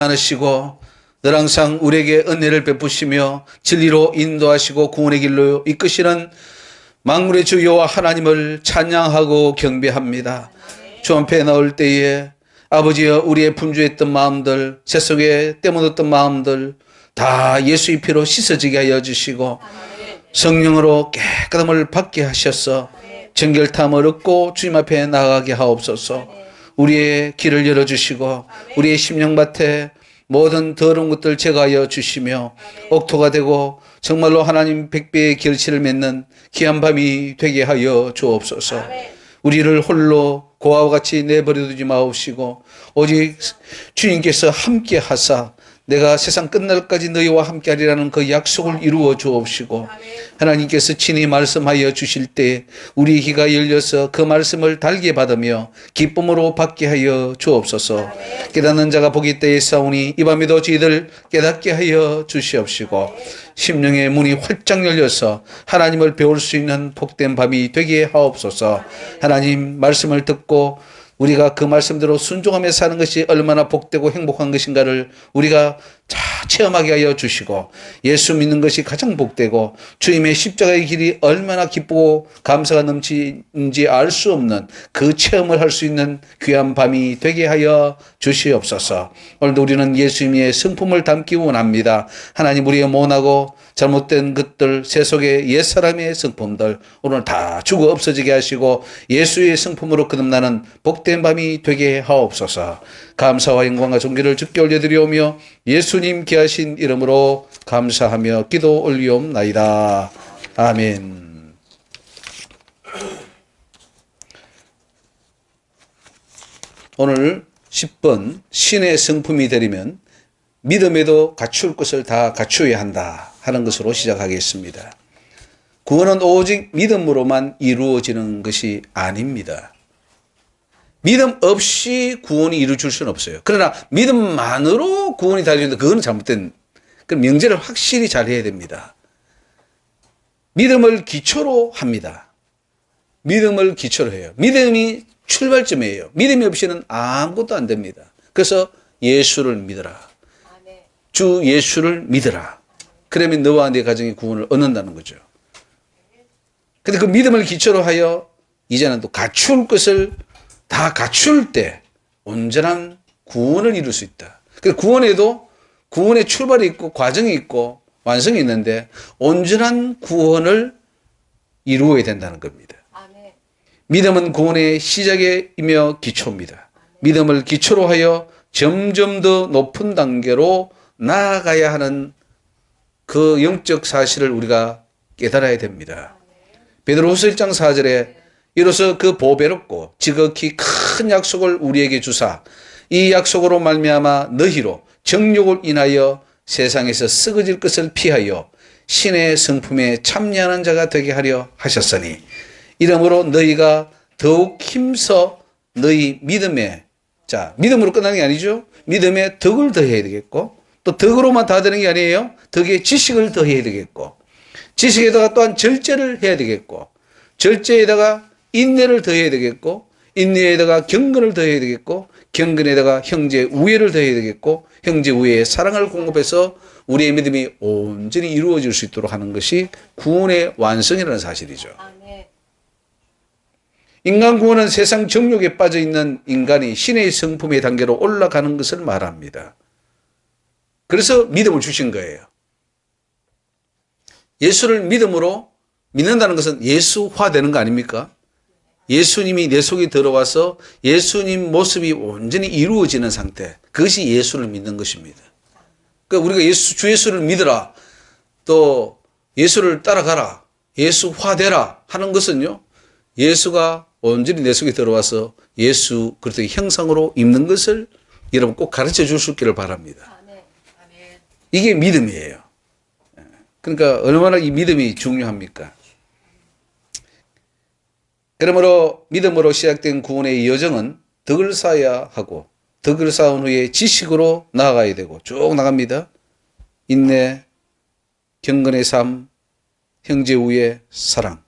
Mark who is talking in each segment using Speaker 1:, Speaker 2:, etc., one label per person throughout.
Speaker 1: 많으시고 늘 항상 우리에게 은혜를 베푸시며 진리로 인도하시고 구원의 길로 이끄시는 만군의 주 여호와 하나님을 찬양하고 경배합니다. 주 앞에 나올 때에 아버지여 우리의 분주했던 마음들, 세속에 때묻었던 마음들 다 예수의 피로 씻어지게 하여 주시고 성령으로 깨끗함을 받게 하셔서 정결탐을 얻고 주님 앞에 나아가게 하옵소서. 우리의 길을 열어주시고 우리의 심령밭에 모든 더러운 것들 제거하여 주시며 옥토가 되고 정말로 하나님 백배의 결실을 맺는 귀한 밤이 되게 하여 주옵소서. 우리를 홀로 고아와 같이 내버려 두지 마옵시고 오직 주님께서 함께 하사 내가 세상 끝날까지 너희와 함께하리라는 그 약속을 이루어 주옵시고 하나님께서 친히 말씀하여 주실 때 우리 귀가 열려서 그 말씀을 달게 받으며 기쁨으로 받게 하여 주옵소서. 깨닫는 자가 복이 있다 싸우니 이 밤에도 저희들 깨닫게 하여 주시옵시고 심령의 문이 활짝 열려서 하나님을 배울 수 있는 복된 밤이 되게 하옵소서. 하나님 말씀을 듣고 우리가 그 말씀대로 순종하며 사는 것이 얼마나 복되고 행복한 것인가를 우리가 다 체험하게 하여 주시고 예수 믿는 것이 가장 복되고 주님의 십자가의 길이 얼마나 기쁘고 감사가 넘치는지 알 수 없는 그 체험을 할 수 있는 귀한 밤이 되게 하여 주시옵소서. 오늘도 우리는 예수님의 성품을 담기 원합니다. 하나님 우리의 모나고 잘못된 것들 세속의 옛사람의 성품들 오늘 다 죽어 없어지게 하시고 예수의 성품으로 거듭나는 복된 밤이 되게 하옵소서. 감사와 영광과 존귀를 주께 올려드리오며 예수님 귀하신 이름으로 감사하며 기도 올리옵나이다. 아멘. 오늘 10번 신의 성품이 되려면 믿음에도 갖출 것을 다 갖추어야 한다 하는 것으로 시작하겠습니다. 구원은 오직 믿음으로만 이루어지는 것이 아닙니다. 믿음 없이 구원이 이루어질 수는 없어요. 그러나 믿음만으로 구원이 달리는데 그거는 잘못된, 그 명제를 확실히 잘 해야 됩니다. 믿음을 기초로 합니다. 믿음을 기초로 해요. 믿음이 출발점이에요. 믿음이 없이는 아무것도 안 됩니다. 그래서 예수를 믿어라. 주 예수를 믿어라. 그러면 너와 네 가정이 구원을 얻는다는 거죠. 근데 그 믿음을 기초로 하여 이제는 또 갖출 것을 다 갖출 때 온전한 구원을 이룰 수 있다. 그래서 구원에도 구원의 출발이 있고 과정이 있고 완성이 있는데 온전한 구원을 이루어야 된다는 겁니다. 믿음은 구원의 시작이며 기초입니다. 믿음을 기초로 하여 점점 더 높은 단계로 나아가야 하는 그 영적 사실을 우리가 깨달아야 됩니다. 베드로후서 1장 4절에 이로써 그 보배롭고 지극히 큰 약속을 우리에게 주사 이 약속으로 말미암아 너희로 정욕을 인하여 세상에서 썩어질 것을 피하여 신의 성품에 참여하는 자가 되게 하려 하셨으니 이러므로 너희가 더욱 힘써 너희 믿음에, 자, 믿음으로 끝나는 게 아니죠. 믿음에 덕을 더해야 되겠고 또 덕으로만 다 되는 게 아니에요. 덕에 지식을 더해야 되겠고 지식에다가 또한 절제를 해야 되겠고 절제에다가 인내를 더해야 되겠고 인내에다가 경건을 더해야 되겠고 경건에다가 형제 우애를 더해야 되겠고 형제 우애에 사랑을 공급해서 우리의 믿음이 온전히 이루어질 수 있도록 하는 것이 구원의 완성이라는 사실이죠. 인간 구원은 세상 정욕에 빠져 있는 인간이 신의 성품의 단계로 올라가는 것을 말합니다. 그래서 믿음을 주신 거예요. 예수를 믿음으로 믿는다는 것은 예수화되는 거 아닙니까? 예수님이 내 속에 들어와서 예수님 모습이 온전히 이루어지는 상태. 그것이 예수를 믿는 것입니다. 그러니까 우리가 주 예수를 믿으라. 또 예수를 따라가라. 예수화되라 하는 것은요. 예수가 온전히 내 속에 들어와서 예수 그리스도의 형상으로 입는 것을 여러분 꼭 가르쳐 줄 수 있기를 바랍니다. 이게 믿음이에요. 그러니까 얼마나 이 믿음이 중요합니까? 그러므로 믿음으로 시작된 구원의 여정은 덕을 쌓아야 하고 덕을 쌓은 후에 지식으로 나아가야 되고 쭉 나갑니다. 인내, 경건의 삶, 형제 우애, 사랑.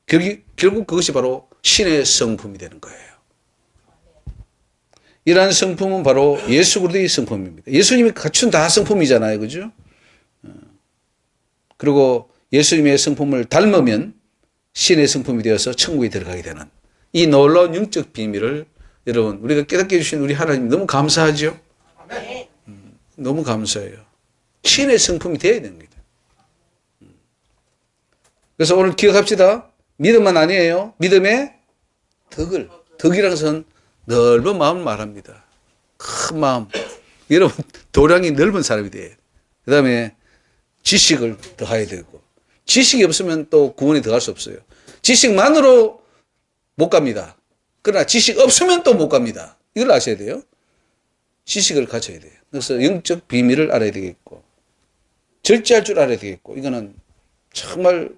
Speaker 1: 결국 그것이 바로 신의 성품이 되는 거예요. 이러한 성품은 바로 예수 그리스도의 성품입니다. 예수님이 갖춘 다 성품이잖아요. 그죠? 그리고 예수님의 성품을 닮으면 신의 성품이 되어서 천국에 들어가게 되는 이 놀라운 영적 비밀을 여러분 우리가 깨닫게 해주신 우리 하나님 너무 감사하죠? 너무 감사해요. 신의 성품이 되어야 됩니다. 그래서 오늘 기억합시다. 믿음만 아니에요. 믿음의 덕이라는 것은 넓은 마음을 말합니다. 큰 마음. 여러분 도량이 넓은 사람이 돼요. 그 다음에 지식을 더해야 되고 지식이 없으면 또 구원에 들어갈 수 없어요. 지식만으로 못 갑니다. 그러나 지식 없으면 또 못 갑니다. 이걸 아셔야 돼요. 지식을 갖춰야 돼요. 그래서 영적 비밀을 알아야 되겠고 절제할 줄 알아야 되겠고 이거는 정말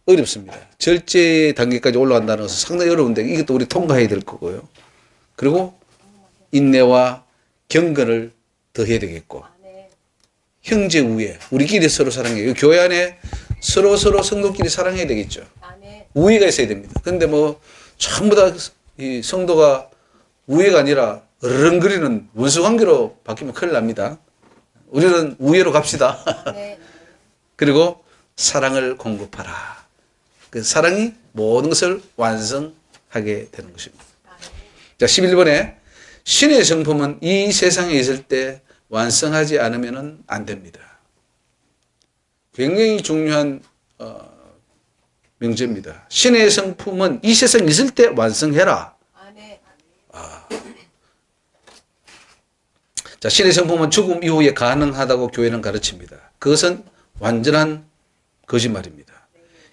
Speaker 1: 어렵습니다. 절제 단계까지 올라간다는 것은 상당히 어려운데 이것도 우리 통과해야 될 거고요. 그리고 인내와 경건을 더해야 되겠고 형제 우애, 우리끼리 서로 사랑해요. 교회 안에 서로 성도끼리 사랑해야 되겠죠. 우애가 있어야 됩니다. 그런데 뭐 전부 다 이 성도가 우애가 아니라 어른거리는 원수관계로 바뀌면 큰일 납니다. 우리는 우애로 갑시다. 그리고 사랑을 공급하라. 그 사랑이 모든 것을 완성하게 되는 것입니다. 자, 11번에 신의 성품은 이 세상에 있을 때 완성하지 않으면 안 됩니다. 굉장히 중요한 명제입니다. 신의 성품은 이 세상에 있을 때 완성해라. 자, 신의 성품은 죽음 이후에 가능하다고 교회는 가르칩니다. 그것은 완전한 거짓말입니다.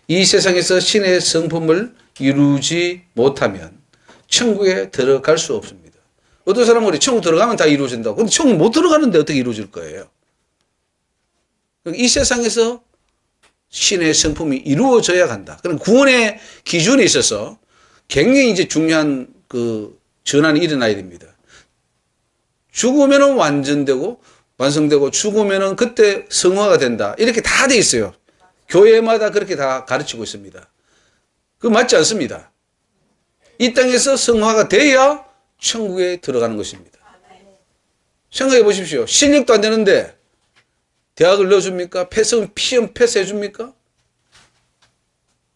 Speaker 1: 이 세상에서 신의 성품을 이루지 못하면 천국에 들어갈 수 없습니다. 어떤 사람은 우리 천국 들어가면 다 이루어진다고. 근데 천국 못 들어가는데 어떻게 이루어질 거예요? 이 세상에서 신의 성품이 이루어져야 한다. 그럼 구원의 기준에 있어서 굉장히 이제 중요한 그 전환이 일어나야 됩니다. 죽으면은 완전되고 완성되고 죽으면은 그때 성화가 된다. 이렇게 다 돼 있어요. 교회마다 그렇게 다 가르치고 있습니다. 그거 맞지 않습니다. 이 땅에서 성화가 돼야 천국에 들어가는 것입니다. 생각해 보십시오. 실력도 안 되는데 대학을 넣어줍니까? 시험 패스해 줍니까?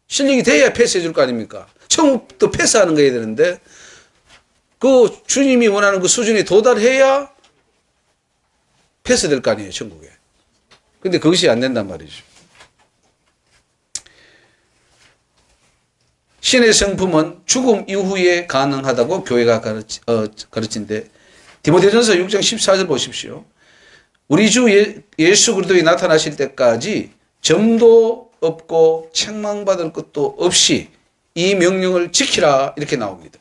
Speaker 1: 실력이 돼야 패스해 줄 거 아닙니까? 천국도 패스하는 거야 되는데 그 주님이 원하는 그 수준에 도달해야 패스될 거 아니에요, 천국에. 근데 그것이 안 된단 말이죠. 신의 성품은 죽음 이후에 가능하다고 교회가 가르친데 디모데전서 6장 14절 보십시오. 우리 주 예수 그리스도에 나타나실 때까지 점도 없고 책망받을 것도 없이 이 명령을 지키라 이렇게 나옵니다.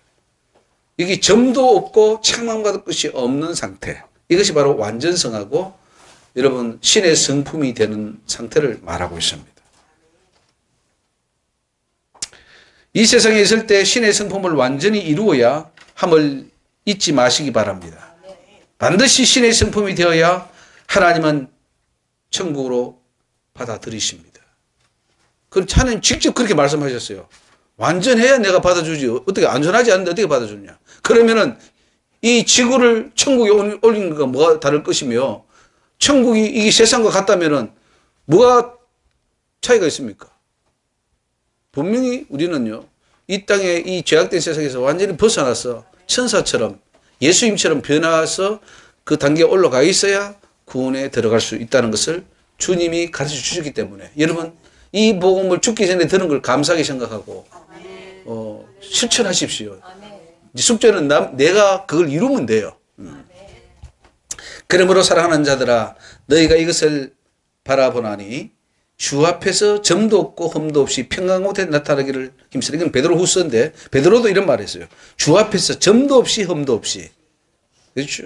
Speaker 1: 여기 점도 없고 책망받을 것이 없는 상태. 이것이 바로 완전성하고 여러분 신의 성품이 되는 상태를 말하고 있습니다. 이 세상에 있을 때 신의 성품을 완전히 이루어야 함을 잊지 마시기 바랍니다. 반드시 신의 성품이 되어야 하나님은 천국으로 받아들이십니다. 그럼 하나님 직접 그렇게 말씀하셨어요. 완전해야 내가 받아주지. 어떻게 안전하지 않은데 어떻게 받아주냐. 그러면은 이 지구를 천국에 올린 것과 뭐가 다를 것이며 천국이 이 세상과 같다면은 뭐가 차이가 있습니까? 분명히 우리는요, 이 땅에 이 죄악된 세상에서 완전히 벗어나서 천사처럼 예수님처럼 변화해서 그 단계에 올라가 있어야 구원에 들어갈 수 있다는 것을 주님이 가르쳐 주셨기 때문에 여러분 이 복음을 죽기 전에 들은 걸 감사하게 생각하고 실천하십시오. 숙제는 내가 그걸 이루면 돼요. 그러므로 사랑하는 자들아 너희가 이것을 바라보나니 주 앞에서 점도 없고 흠도 없이 평강하게 나타나기를 힘쓰라. 이건 베드로 후서인데 베드로도 이런 말을 했어요. 주 앞에서 점도 없이 흠도 없이. 그렇죠?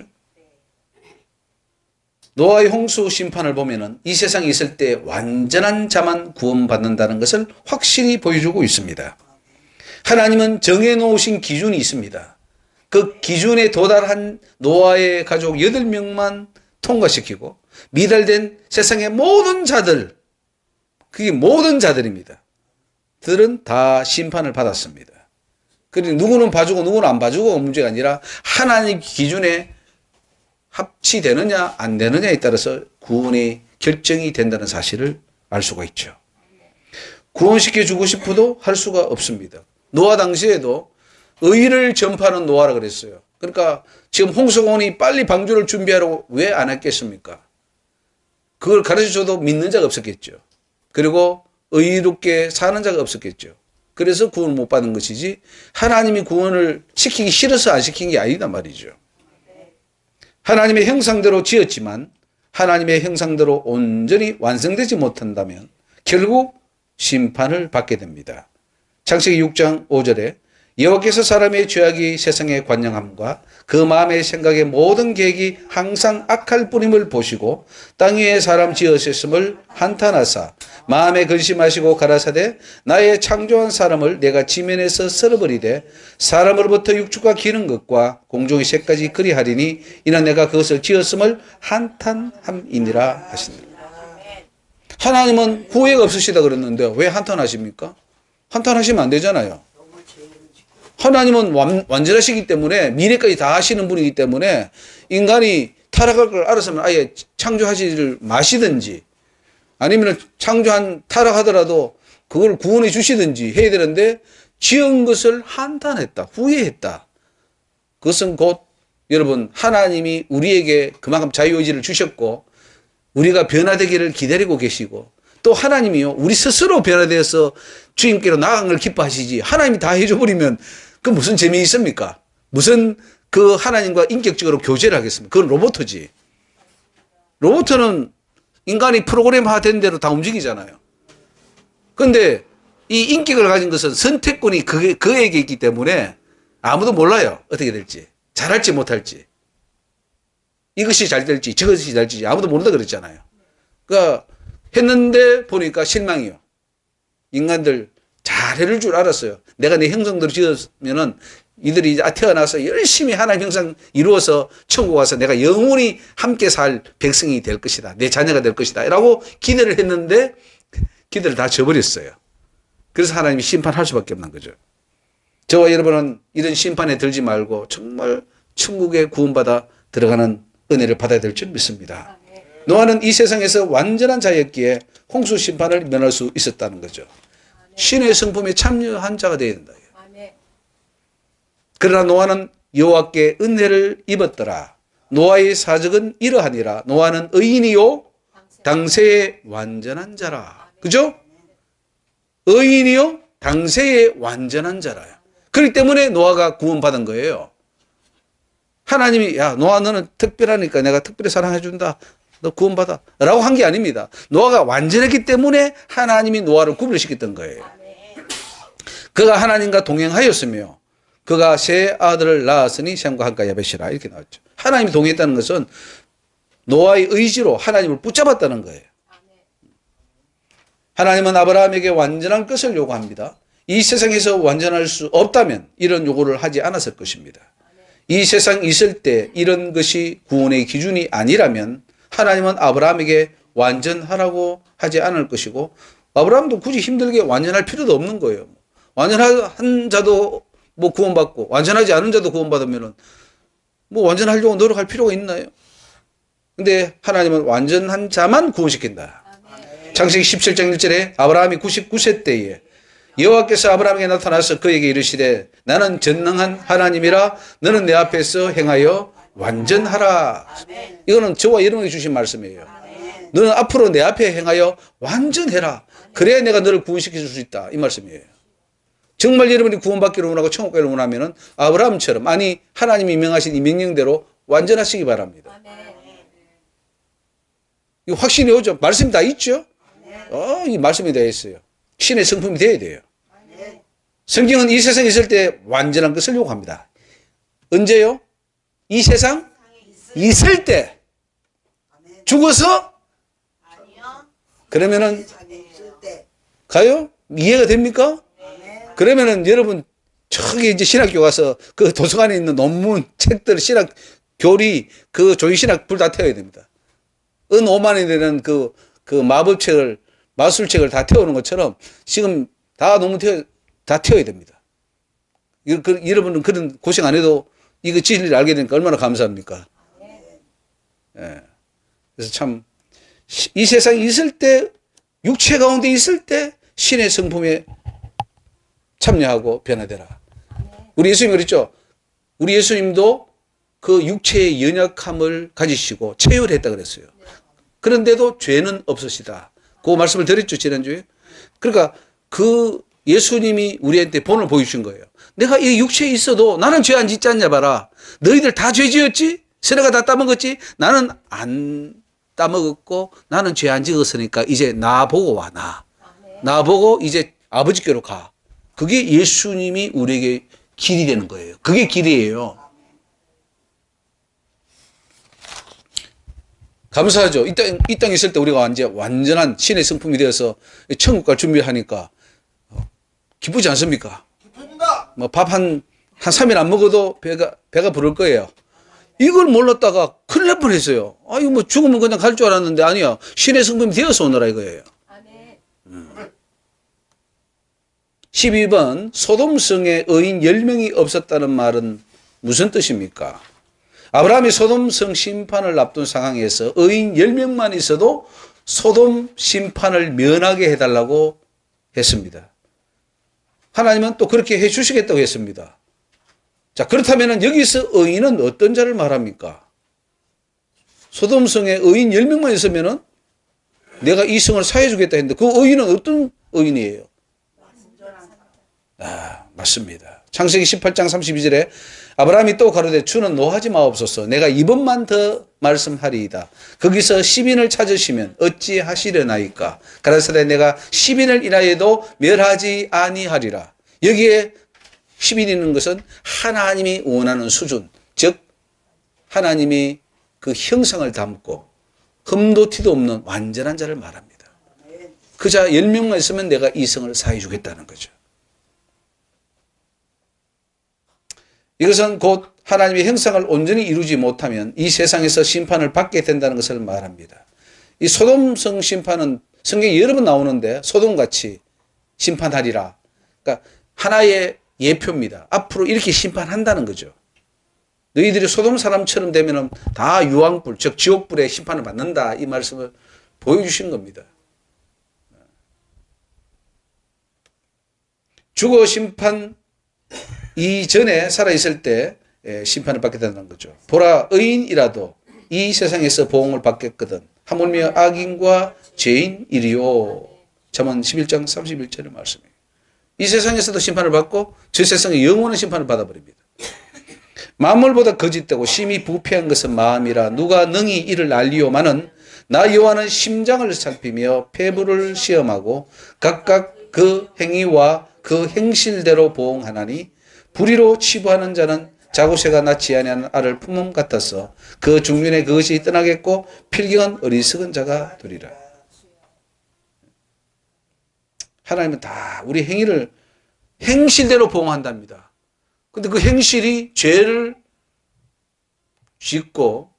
Speaker 1: 노아의 홍수 심판을 보면은 이 세상에 있을 때 완전한 자만 구원받는다는 것을 확실히 보여주고 있습니다. 하나님은 정해놓으신 기준이 있습니다. 그 기준에 도달한 노아의 가족 8명만 통과시키고 미달된 세상의 모든 자들, 그게 모든 자들입니다. 들은 다 심판을 받았습니다. 그러니 누구는 봐주고 누구는 안 봐주고 문제가 아니라 하나님 기준에 합치되느냐 안 되느냐에 따라서 구원이 결정이 된다는 사실을 알 수가 있죠. 구원시켜 주고 싶어도 할 수가 없습니다. 노아 당시에도 의를 전파하는 노아라 그랬어요. 그러니까 지금 홍수공원이 빨리 방주를 준비하라고 왜 안 했겠습니까? 그걸 가르쳐줘도 믿는 자가 없었겠죠. 그리고 의롭게 사는 자가 없었겠죠. 그래서 구원을 못 받은 것이지 하나님이 구원을 시키기 싫어서 안 시킨 게 아니다 말이죠. 하나님의 형상대로 지었지만 하나님의 형상대로 온전히 완성되지 못한다면 결국 심판을 받게 됩니다. 창세기 6장 5절에 여호와께서 사람의 죄악이 세상에 관영함과 그 마음의 생각의 모든 계획이 항상 악할 뿐임을 보시고 땅 위에 사람 지으셨음을 한탄하사 마음에 근심하시고 가라사대 나의 창조한 사람을 내가 지면에서 썰어버리되 사람으로부터 육축과 기는 것과 공중의 새까지 그리하리니 이는 내가 그것을 지었음을 한탄함이니라 하시니라. 하나님은 후회가 없으시다 그랬는데 왜 한탄하십니까? 한탄하시면 안 되잖아요. 하나님은 완전하시기 때문에 미래까지 다 하시는 분이기 때문에 인간이 타락할 걸 알았으면 아예 창조하지를 마시든지 아니면 타락하더라도 그걸 구원해 주시든지 해야 되는데 지은 것을 한탄했다. 후회했다. 그것은 곧 여러분 하나님이 우리에게 그만큼 자유의지를 주셨고 우리가 변화되기를 기다리고 계시고 또 하나님이요 우리 스스로 변화되어서 주님께로 나아간 걸 기뻐하시지 하나님이 다 해줘버리면 그 무슨 재미있습니까? 무슨 그 하나님과 인격적으로 교제를 하겠습니까? 그건 로봇이지. 로봇은 인간이 프로그램화된 대로 다 움직이잖아요. 그런데 이 인격을 가진 것은 선택권이 그에게 있기 때문에 아무도 몰라요. 어떻게 될지. 잘할지 못할지. 이것이 잘 될지 저것이 잘 될지 아무도 모른다 그랬잖아요. 그러니까 했는데 보니까 실망이요. 인간들 잘 해줄 줄 알았어요. 내가 내 형상대로 지었으면은 이들이 태어나서 열심히 하나님 형상 이루어서 천국 와서 내가 영원히 함께 살 백성이 될 것이다. 내 자녀가 될 것이다. 라고 기대를 했는데 기대를 다 저버렸어요. 그래서 하나님이 심판할 수밖에 없는 거죠. 저와 여러분은 이런 심판에 들지 말고 정말 천국에 구원받아 들어가는 은혜를 받아야 될 줄 믿습니다. 노아는 이 세상에서 완전한 자였기에 홍수 심판을 면할 수 있었다는 거죠. 신의 성품에 참여한 자가 되어야 된다. 그러나 노아는 여호와께 은혜를 입었더라. 노아의 사적은 이러하니라. 노아는 의인이요 당세의 완전한 자라. 그죠? 의인이요 당세의 완전한 자라요. 그렇기 때문에 노아가 구원받은 거예요. 하나님이 야 노아 너는 특별하니까 내가 특별히 사랑해준다. 너 구원받아. 라고 한 게 아닙니다. 노아가 완전했기 때문에 하나님이 노아를 구별시켰던 거예요. 그가 하나님과 동행하였으며 그가 세 아들을 낳았으니 셈과 함께 야벳이라 이렇게 나왔죠. 하나님이 동행했다는 것은 노아의 의지로 하나님을 붙잡았다는 거예요. 하나님은 아브라함에게 완전한 것을 요구합니다. 이 세상에서 완전할 수 없다면 이런 요구를 하지 않았을 것입니다. 이 세상 있을 때 이런 것이 구원의 기준이 아니라면 하나님은 아브라함에게 완전하라고 하지 않을 것이고 아브라함도 굳이 힘들게 완전할 필요도 없는 거예요. 완전한 자도 뭐 구원받고 완전하지 않은 자도 구원받으면은 뭐 완전하려고 노력할 필요가 있나요? 근데 하나님은 완전한 자만 구원시킨다. 창세기 17장 1절에 아브라함이 99세 때에 여호와께서 아브라함에게 나타나서 그에게 이르시되 나는 전능한 하나님이라 너는 내 앞에서 행하여 완전하라. 이거는 저와 여러분에게 주신 말씀이에요. 너는 앞으로 내 앞에 행하여 완전해라. 그래야 내가 너를 구원시켜 줄 수 있다. 이 말씀이에요. 정말 여러분이 구원받기를 원하고 천국 가기를 원하면은 아브라함처럼 아니 하나님이 명하신 이 명령대로 완전하시기 바랍니다. 이거 확신이 오죠. 말씀이 다 있죠. 이 말씀이 되어 있어요. 신의 성품이 되어야 돼요. 성경은 이 세상에 있을 때 완전한 것을 요구합니다. 언제요? 이 세상 있을 때. 죽어서? 그러면은 가요? 이해가 됩니까? 그러면은 여러분 저기 이제 신학교 가서 그 도서관에 있는 논문, 책들, 신학 교리, 그 조이신학 불 다 태워야 됩니다. 은 5만이 되는 그 마법책을 마술책을 다 태우는 것처럼 지금 다 논문 다 태워야 됩니다. 여러분은 그런 고생 안 해도 이거 진리를 알게 되니까 얼마나 감사합니까? 예. 그래서 참, 이 세상에 있을 때, 육체 가운데 있을 때 신의 성품에 참여하고 변화되라. 우리 예수님 그랬죠? 우리 예수님도 그 육체의 연약함을 가지시고 체휼했다 그랬어요. 그런데도 죄는 없으시다. 그 말씀을 드렸죠, 지난주에. 그러니까 그 예수님이 우리한테 본을 보여주신 거예요. 내가 이 육체에 있어도 나는 죄 안 짓지 않냐 봐라. 너희들 다 죄 지었지? 세례가 다 따먹었지? 나는 안 따먹었고 나는 죄 안 지었으니까 이제 나보고 와, 나보고 이제 아버지께로 가. 그게 예수님이 우리에게 길이 되는 거예요. 그게 길이에요. 감사하죠. 이 땅에 있을 때 우리가 이제 완전한 신의 성품이 되어서 천국 갈 준비하니까 기쁘지 않습니까? 기쁩니다. 뭐 밥 한 3일 안 먹어도 배가 부를 거예요. 이걸 몰랐다가 큰일 날 뻔했어요. 아, 이거 뭐 죽으면 그냥 갈 줄 알았는데 아니야. 신의 성품이 되어서 오너라 이거예요. 12번 소돔성에 의인 10명이 없었다는 말은 무슨 뜻입니까? 아브라함이 소돔성 심판을 앞둔 상황에서 의인 10명만 있어도 소돔 심판을 면하게 해달라고 했습니다. 하나님은 또 그렇게 해주시겠다고 했습니다. 자, 그렇다면 여기서 의인은 어떤 자를 말합니까? 소돔성에 의인 10명만 있으면은 내가 이 성을 사해주겠다 했는데 그 의인은 어떤 의인이에요? 아, 맞습니다. 창세기 18장 32절에 아브라함이 또 가로되 주는 노하지 마옵소서 내가 이번만 더 말씀하리이다. 거기서 10인을 찾으시면 어찌 하시려나이까? 가라사대 내가 10인을 인하여도 멸하지 아니하리라. 여기에 10인 있는 것은 하나님이 원하는 수준, 즉 하나님이 그 형상을 담고 흠도 티도 없는 완전한 자를 말합니다. 그 자 10명만 있으면 내가 이 성을 사해 주겠다는 거죠. 이것은 곧 하나님의 형상을 온전히 이루지 못하면 이 세상에서 심판을 받게 된다는 것을 말합니다. 이 소돔성 심판은 성경에 여러 번 나오는데 소돔같이 심판하리라. 그러니까 하나의 예표입니다. 앞으로 이렇게 심판한다는 거죠. 너희들이 소돔 사람처럼 되면 다 유황불, 즉 지옥불의 심판을 받는다. 이 말씀을 보여주신 겁니다. 주거 심판 이전에 살아있을 때 심판을 받게 된다는 거죠. 보라 의인이라도 이 세상에서 보응을 받겠거든 하물며 악인과 죄인이리요. 잠언 11장 31절의 말씀이에요. 이 세상에서도 심판을 받고 저 세상에 영원한 심판을 받아버립니다. 만물보다 거짓되고 심히 부패한 것은 마음이라 누가 능히 이를 알리오마는 나 여호와는 심장을 살피며 폐부를 시험하고 각각 그 행위와 그 행실대로 보응하나니 불의로 치부하는 자는 자고새가 낳지 아니하는 알을 품음 같아서 그 중년에 그것이 떠나겠고 필경은 어리석은 자가 되리라. 하나님은 다 우리 행위를 행실대로 보응한답니다. 근데 그 행실이 죄를 짓고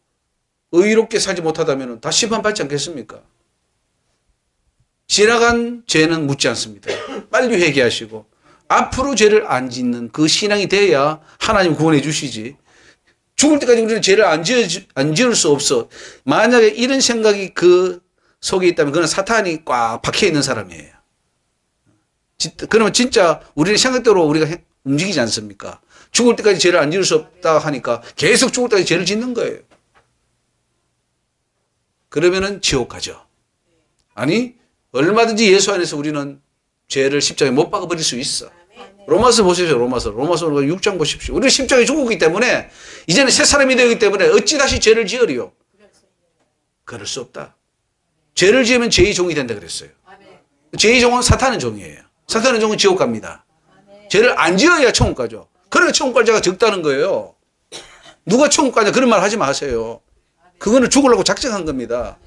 Speaker 1: 의롭게 살지 못하다면 다 심판받지 않겠습니까? 지나간 죄는 묻지 않습니다. 빨리 회개하시고 앞으로 죄를 안 짓는 그 신앙이 돼야 하나님 구원해 주시지. 죽을 때까지 우리는 죄를 안 지을 수 없어. 만약에 이런 생각이 그 속에 있다면 그건 사탄이 꽉 박혀 있는 사람이에요. 그러면 진짜 우리의 생각대로 우리가 움직이지 않습니까? 죽을 때까지 죄를 안 지을 수 없다 하니까 계속 죽을 때까지 죄를 짓는 거예요. 그러면은 지옥 가죠. 아니, 얼마든지 예수 안에서 우리는 죄를 십자가에 못 박아버릴 수 있어. 로마서 보십시오. 로마서 6장 보십시오. 우리는 십자가에 죽었기 때문에 이제는 새 사람이 되기 때문에 어찌 다시 죄를 지으리요? 그럴 수 없다. 죄를 지으면 죄의 종이 된다 그랬어요. 죄의 종은 사탄의 종이에요. 사탄의 종은 지옥 갑니다. 죄를 안 지어야 천국 가죠. 그러니까 천국 갈 자가 적다는 거예요. 누가 천국 가냐 그런 말 하지 마세요. 그거는 죽으려고 작정한 겁니다.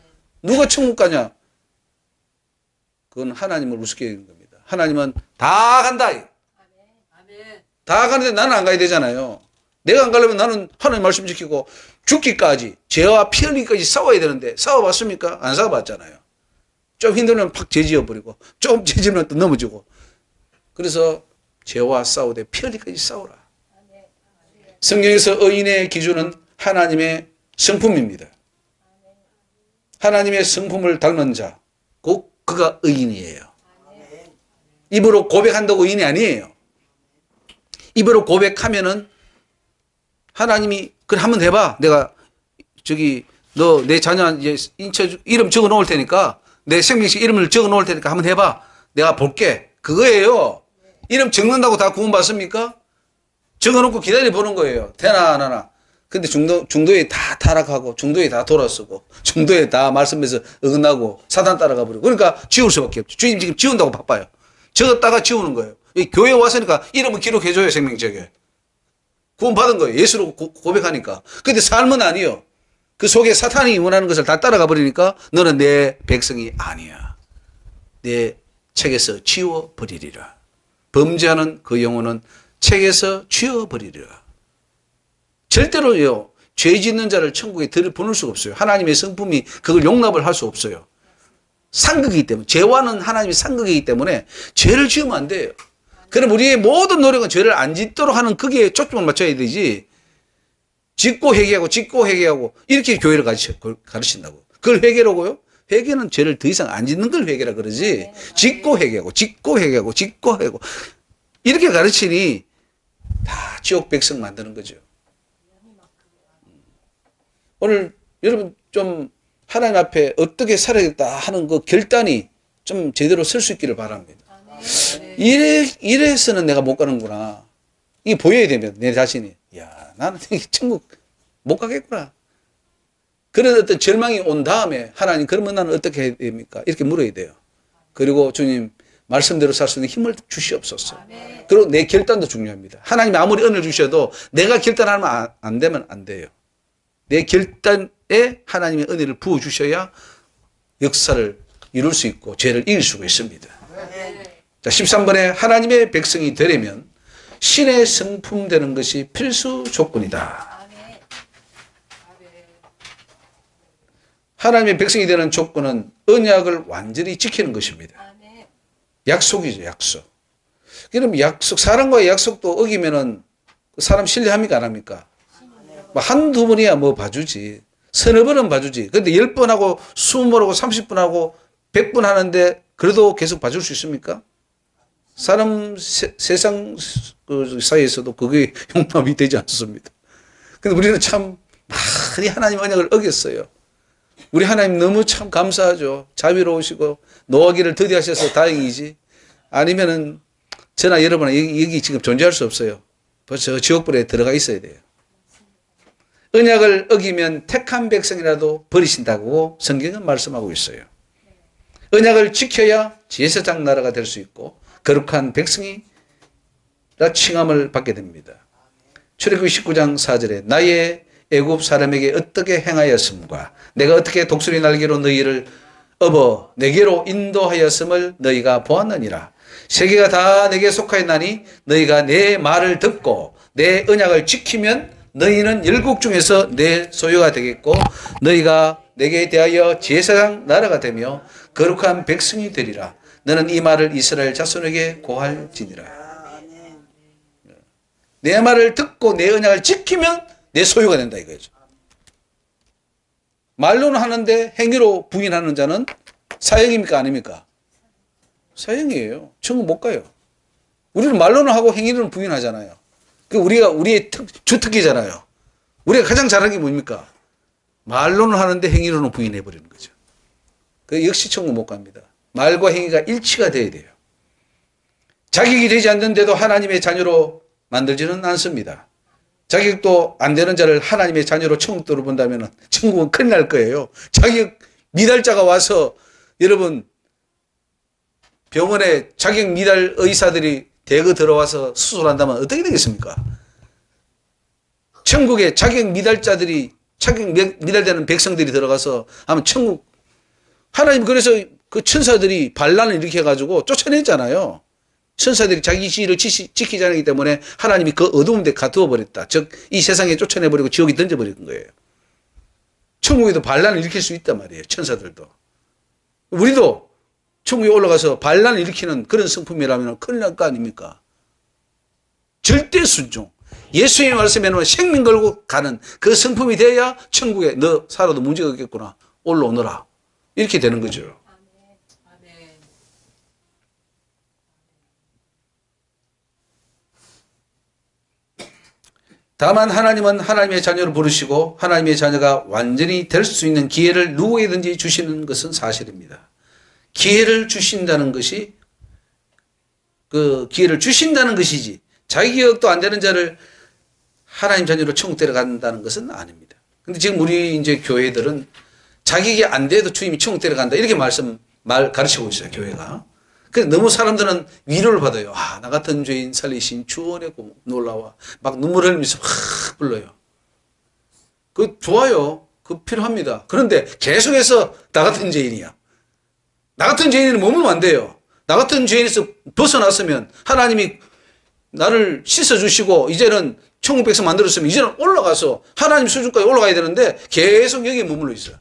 Speaker 1: 누가 천국 가냐? 그건 하나님을 우습게 여기는 겁니다. 하나님은 다 간다. 다 가는데 나는 안 가야 되잖아요. 내가 안 가려면 나는 하나님 말씀 지키고 죽기까지 죄와 피 흘리기까지 싸워야 되는데 싸워봤습니까? 안 싸워봤잖아요. 좀 힘들면 팍 죄지어버리고 좀 죄지면 또 넘어지고. 그래서 죄와 싸우되 피 흘리까지 싸우라. 성경에서 의인의 기준은 하나님의 성품입니다. 하나님의 성품을 닮은 자, 곧 그가 의인이에요. 입으로 고백한다고 의인이 아니에요. 입으로 고백하면은 하나님이 그래 한번 해봐. 내가 너 내 자녀 이제 이름 적어 놓을 테니까 내 생명식 이름을 적어 놓을 테니까 한번 해봐. 내가 볼게. 그거예요. 이름 적는다고 다 구원받습니까? 적어 놓고 기다려 보는 거예요. 되나 안 하나. 근데 중도에 다 타락하고 중도에 다 돌아서고 중도에 다 말씀에서 어긋나고 사단 따라가 버리고 그러니까 지울 수밖에 없죠. 주님 지금 지운다고 바빠요. 적었다가 지우는 거예요. 교회 왔으니까 이름을 기록해줘요. 생명책에. 구원받은 거예요. 예수로 고백하니까. 근데 삶은 아니요. 그 속에 사탄이 원하는 것을 다 따라가 버리니까 너는 내 백성이 아니야. 내 책에서 지워버리리라. 범죄하는 그 영혼은 책에서 지워버리리라. 절대로요. 죄 짓는 자를 천국에 들여보낼 수가 없어요. 하나님의 성품이 그걸 용납을 할 수 없어요. 상극이기 때문에. 죄와는 하나님의 상극이기 때문에 죄를 지으면 안 돼요. 그럼 우리의 모든 노력은 죄를 안 짓도록 하는 거기에 초점을 맞춰야 되지. 짓고 회개하고 이렇게 교회를 가르친다고. 그걸 회개라고요? 회개는 죄를 더 이상 안 짓는 걸 회개라 그러지. 짓고 회개하고 이렇게 가르치니 다 지옥 백성 만드는 거죠. 오늘 여러분 좀 하나님 앞에 어떻게 살아야겠다 하는 그 결단이 좀 제대로 설 수 있기를 바랍니다. 이래서는 내가 못 가는구나. 이게 보여야 되면 내 자신이 나는 천국 못 가겠구나. 그런 어떤 절망이 온 다음에 하나님 그러면 나는 어떻게 해야 됩니까? 이렇게 물어야 돼요. 그리고 주님 말씀대로 살 수 있는 힘을 주시옵소서. 그리고 내 결단도 중요합니다. 하나님이 아무리 은혜를 주셔도 내가 결단하면 안 되면 안 돼요. 내 결단에 하나님의 은혜를 부어주셔야 역사를 이룰 수 있고 죄를 이길 수가 있습니다. 자, 13번에 하나님의 백성이 되려면 신의 성품 되는 것이 필수 조건이다. 하나님의 백성이 되는 조건은 언약을 완전히 지키는 것입니다. 약속이죠, 약속. 그럼 사람과의 약속도 어기면은 사람 신뢰합니까, 안 합니까? 한두 번이야 뭐 봐주지. 서너 번은 봐주지. 근데 10번 하고 20번 하고 30번 하고 100번 하는데 그래도 계속 봐줄 수 있습니까? 세상 사이에서도 그게 용납이 되지 않습니다. 근데 우리는 참 많이 하나님 언약을 어겼어요. 우리 하나님 너무 참 감사하죠. 자비로우시고 노하기를 더디하셔서 다행이지. 아니면은 저나 여러분은 여기 지금 존재할 수 없어요. 벌써 지옥불에 들어가 있어야 돼요. 언약을 어기면 택한 백성이라도 버리신다고 성경은 말씀하고 있어요. 언약을 지켜야 제사장 나라가 될 수 있고 거룩한 백성이라 칭함을 받게 됩니다. 출애굽기 19장 4절에 나의 애굽 사람에게 어떻게 행하였음과 내가 어떻게 독수리 날개로 너희를 업어 내게로 인도하였음을 너희가 보았느니라. 세계가 다 내게 속하였나니 너희가 내 말을 듣고 내 언약을 지키면 너희는 열국 중에서 내 소유가 되겠고 너희가 내게 대하여 제사장 나라가 되며 거룩한 백성이 되리라. 너는 이 말을 이스라엘 자손에게 고할지니라. 내 말을 듣고 내 언약을 지키면 내 소유가 된다 이거죠. 말로는 하는데 행위로 부인하는 자는 사형입니까 아닙니까? 사형이에요. 천국 못 가요. 우리는 말로는 하고 행위로는 부인하잖아요. 그 우리의 주특기잖아요. 우리가 가장 잘하는 게 뭡니까? 말로는 하는데 행위로는 부인해 버리는 거죠. 그 역시 천국 못 갑니다. 말과 행위가 일치가 돼야 돼요. 자격이 되지 않는데도 하나님의 자녀로 만들지는 않습니다. 자격도 안 되는 자를 하나님의 자녀로 천국 들어본다면 천국은 큰일 날 거예요. 자격 미달자가 와서 여러분 병원에 자격 미달 의사들이 대거 들어와서 수술한다면 어떻게 되겠습니까? 천국에 자격 미달되는 백성들이 들어가서 하면 천국 하나님 그래서 그 천사들이 반란을 일으켜가지고 쫓아냈잖아요. 천사들이 자기 지위를 지키지 않기 때문에 하나님이 그 어두운 데 가두어 버렸다. 즉 이 세상에 쫓아내버리고 지옥에 던져버린 거예요. 천국에도 반란을 일으킬 수 있단 말이에요. 천사들도. 우리도 천국에 올라가서 반란을 일으키는 그런 성품이라면 큰일 날 거 아닙니까? 절대 순종. 예수의 말씀에는 생명 걸고 가는 그 성품이 되어야 천국에 너 살아도 문제가 없겠구나. 올라오너라. 이렇게 되는 거죠. 다만 하나님은 하나님의 자녀를 부르시고 하나님의 자녀가 완전히 될 수 있는 기회를 누구에든지 주시는 것은 사실입니다. 기회를 주신다는 것이 그 기회를 주신다는 것이지 자기 기억도 안 되는 자를 하나님 자녀로 천국 데려간다는 것은 아닙니다. 근데 지금 우리 이제 교회들은 자기에게 안 돼도 주님이 천국 데려간다 이렇게 가르치고 있어요, 교회가. 그래서 너무 사람들은 위로를 받아요. 아, 나 같은 죄인 살리신 주원의 놀라와. 막 눈물 흘리면서 확 불러요. 그 좋아요. 그 필요합니다. 그런데 계속해서 나 같은 죄인이야. 나 같은 죄인은 머물면 안 돼요. 나 같은 죄인에서 벗어났으면 하나님이 나를 씻어주시고 이제는 천국 백성 만들었으면 이제는 올라가서 하나님 수준까지 올라가야 되는데 계속 여기에 머물러 있어요.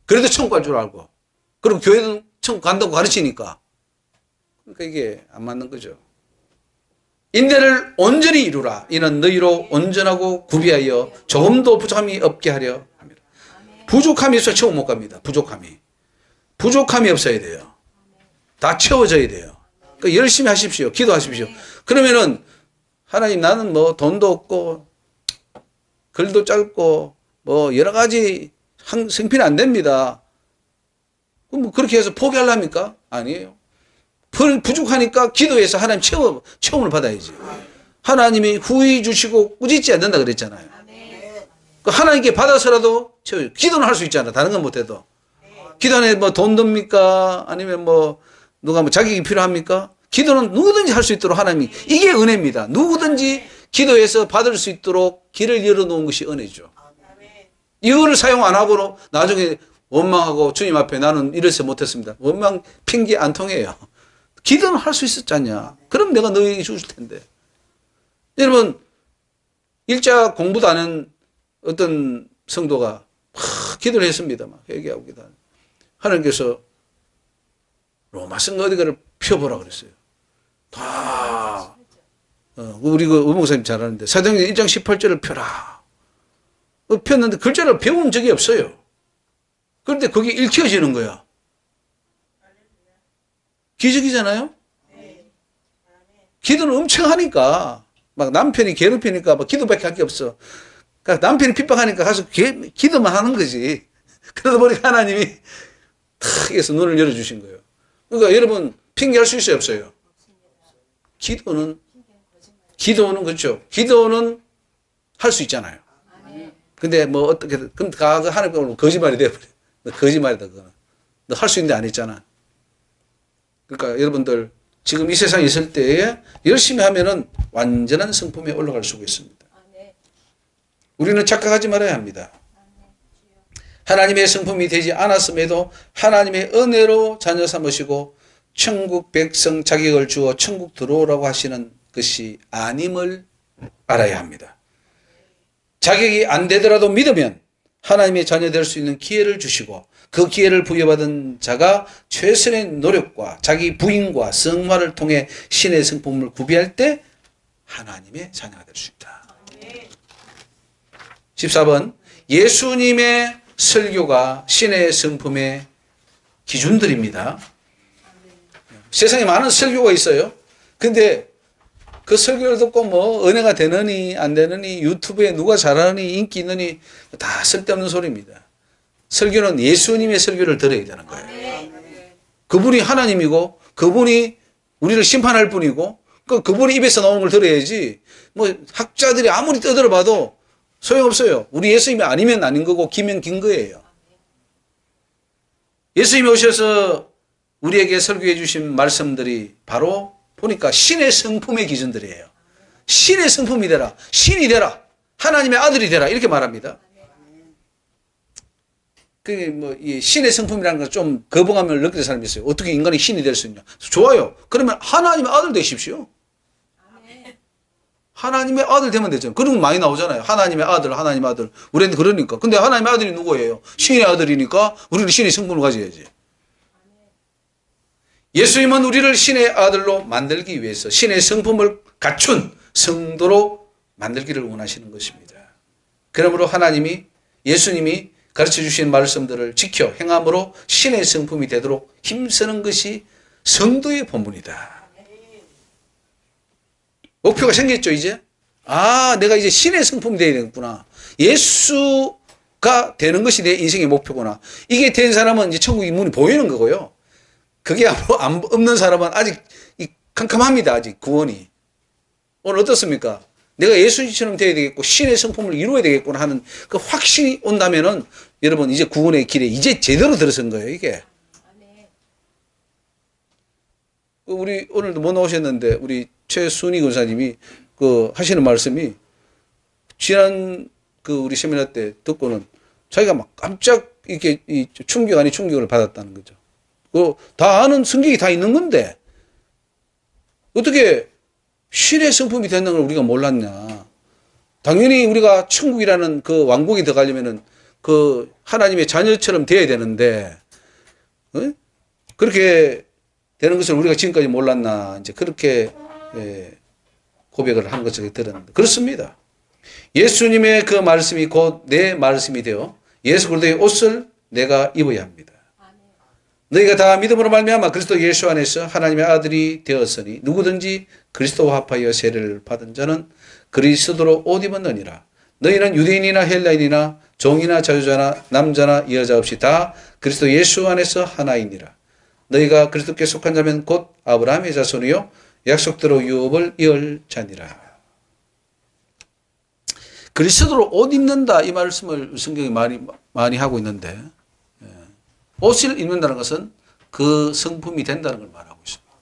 Speaker 1: 그래도 천국 갈 줄 알고. 그리고 교회는 천국 간다고 가르치니까. 그러니까 이게 안 맞는 거죠. 인내를 온전히 이루라. 이는 너희로 온전하고 구비하여 조금도 부족함이 없게 하려 합니다. 부족함이 있어야 천국 못 갑니다. 부족함이 없어야 돼요. 다 채워져야 돼요. 그러니까 열심히 하십시오. 기도하십시오. 그러면은 하나님 나는 뭐 돈도 없고 글도 짧고 뭐 여러 가지 생필이 안 됩니다. 그럼 뭐 그렇게 해서 포기하려합니까? 아니에요. 부족하니까 기도해서 하나님 체험을 받아야지. 하나님이 후히 주시고 꾸짖지 않는다 그랬잖아요. 하나님께 받아서라도 채워요. 기도는 할 수 있잖아. 다른 건 못해도. 기도 안에 뭐 돈 듭니까? 아니면 뭐 누가 뭐 자격이 필요합니까? 기도는 누구든지 할 수 있도록 하나님이 이게 은혜입니다. 누구든지 기도해서 받을 수 있도록 길을 열어놓은 것이 은혜죠. 이거를 사용 안 하고 나중에 원망하고 주님 앞에 나는 이래서 못했습니다. 원망 핑계 안 통해요. 기도는 할 수 있었잖냐. 그럼 내가 너에게 주실 텐데. 여러분 일자 공부도 안 한 어떤 성도가 막 기도를 했습니다. 막 회개하고 기도하는. 하나님께서 로마서 어디가를 펴보라 그랬어요. 다 우리 그 의목사님 잘 아는데 사도행전 1장 18절을 펴라. 폈는데 글자를 배운 적이 없어요. 그런데 그게 읽혀지는 거야. 기적이잖아요. 기도는 엄청 하니까 막 남편이 괴롭히니까 막 기도밖에 할 게 없어. 그러니까 남편이 핍박하니까 가서 기도만 하는 거지. 그러다 보니까 하나님이 탁 해서 눈을 열어주신 거예요. 그러니까 여러분 핑계할 수 있어요, 없어요? 기도는 그렇죠. 기도는 할 수 있잖아요. 근데 뭐 어떻게든 그럼 하나님 거짓말이 돼버려. 너 거짓말이다 그거는. 너 할 수 있는데 안 했잖아. 그러니까 여러분들 지금 이 세상에 있을 때에 열심히 하면은 완전한 성품에 올라갈 수가 있습니다. 우리는 착각하지 말아야 합니다. 하나님의 성품이 되지 않았음에도 하나님의 은혜로 자녀 삼으시고 천국 백성 자격을 주어 천국 들어오라고 하시는 것이 아님을 알아야 합니다. 자격이 안 되더라도 믿으면 하나님의 자녀 될 수 있는 기회를 주시고 그 기회를 부여받은 자가 최선의 노력과 자기 부인과 성화를 통해 신의 성품을 구비할 때 하나님의 자녀가 될 수 있다. 14번 예수님의 설교가 신의 성품의 기준들입니다. 세상에 많은 설교가 있어요. 근데 그 설교를 듣고 뭐 은혜가 되느니 안 되느니 유튜브에 누가 잘하느니 인기 있느니 다 쓸데없는 소리입니다. 설교는 예수님의 설교를 들어야 되는 거예요. 그분이 하나님이고 그분이 우리를 심판할 분이고 그분이 입에서 나오는 걸 들어야지 뭐 학자들이 아무리 떠들어봐도 소용없어요. 우리 예수님이 아니면 아닌 거고 기면 긴 거예요. 예수님이 오셔서 우리에게 설교해 주신 말씀들이 바로 보니까 신의 성품의 기준들이에요. 신의 성품이 되라. 신이 되라. 하나님의 아들이 되라. 이렇게 말합니다. 이 신의 성품이라는 걸 좀 거부감을 느끼는 사람이 있어요. 어떻게 인간이 신이 될 수 있냐. 좋아요. 그러면 하나님의 아들 되십시오. 하나님의 아들 되면 되잖아요. 그런 거 많이 나오잖아요. 하나님의 아들, 하나님의 아들. 우리한테 그러니까. 근데 하나님의 아들이 누구예요? 신의 아들이니까 우리는 신의 성품을 가져야지. 예수님은 우리를 신의 아들로 만들기 위해서 신의 성품을 갖춘 성도로 만들기를 원하시는 것입니다. 그러므로 하나님이 예수님이 가르쳐 주신 말씀들을 지켜 행함으로 신의 성품이 되도록 힘쓰는 것이 성도의 본분이다. 목표가 생겼죠, 이제? 아, 내가 이제 신의 성품이 되어야 되겠구나. 예수가 되는 것이 내 인생의 목표구나. 이게 된 사람은 이제 천국의 문이 보이는 거고요. 그게 없는 사람은 아직 캄캄합니다. 아직 구원이. 오늘 어떻습니까? 내가 예수님처럼 되어야 되겠고 신의 성품을 이루어야 되겠구나 하는 그 확신이 온다면은 여러분 이제 구원의 길에 이제 제대로 들어선 거예요, 이게. 우리 오늘도 못 나오셨는데 우리 최순희 권사님이 그 하시는 말씀이 지난 그 우리 세미나 때 듣고는 자기가 막 깜짝 이렇게 충격 아닌 충격을 받았다는 거죠. 그 다 아는 성경이 다 있는 건데 어떻게 신의 성품이 된다는 걸 우리가 몰랐냐. 당연히 우리가 천국이라는 그 왕국에 들어가려면은 그 하나님의 자녀처럼 돼야 되는데, 어? 그렇게 되는 것을 우리가 지금까지 몰랐나. 이제 그렇게 고백을 한 것을 들었는데. 그렇습니다. 예수님의 그 말씀이 곧 내 말씀이 되어 예수 그리스도의 옷을 내가 입어야 합니다. 너희가 다 믿음으로 말미암아 그리스도 예수 안에서 하나님의 아들이 되었으니 누구든지 그리스도와 합하여 세례를 받은 자는 그리스도로 옷 입었느니라. 너희는 유대인이나 헬라인이나 종이나 자유자나 남자나 여자 없이 다 그리스도 예수 안에서 하나이니라. 너희가 그리스도께 속한 자면 곧 아브라함의 자손이요 약속대로 유업을 이을 자니라. 그리스도로 옷 입는다 이 말씀을 성경이 많이 하고 있는데 옷을 입는다는 것은 그 성품이 된다는 걸 말하고 있습니다.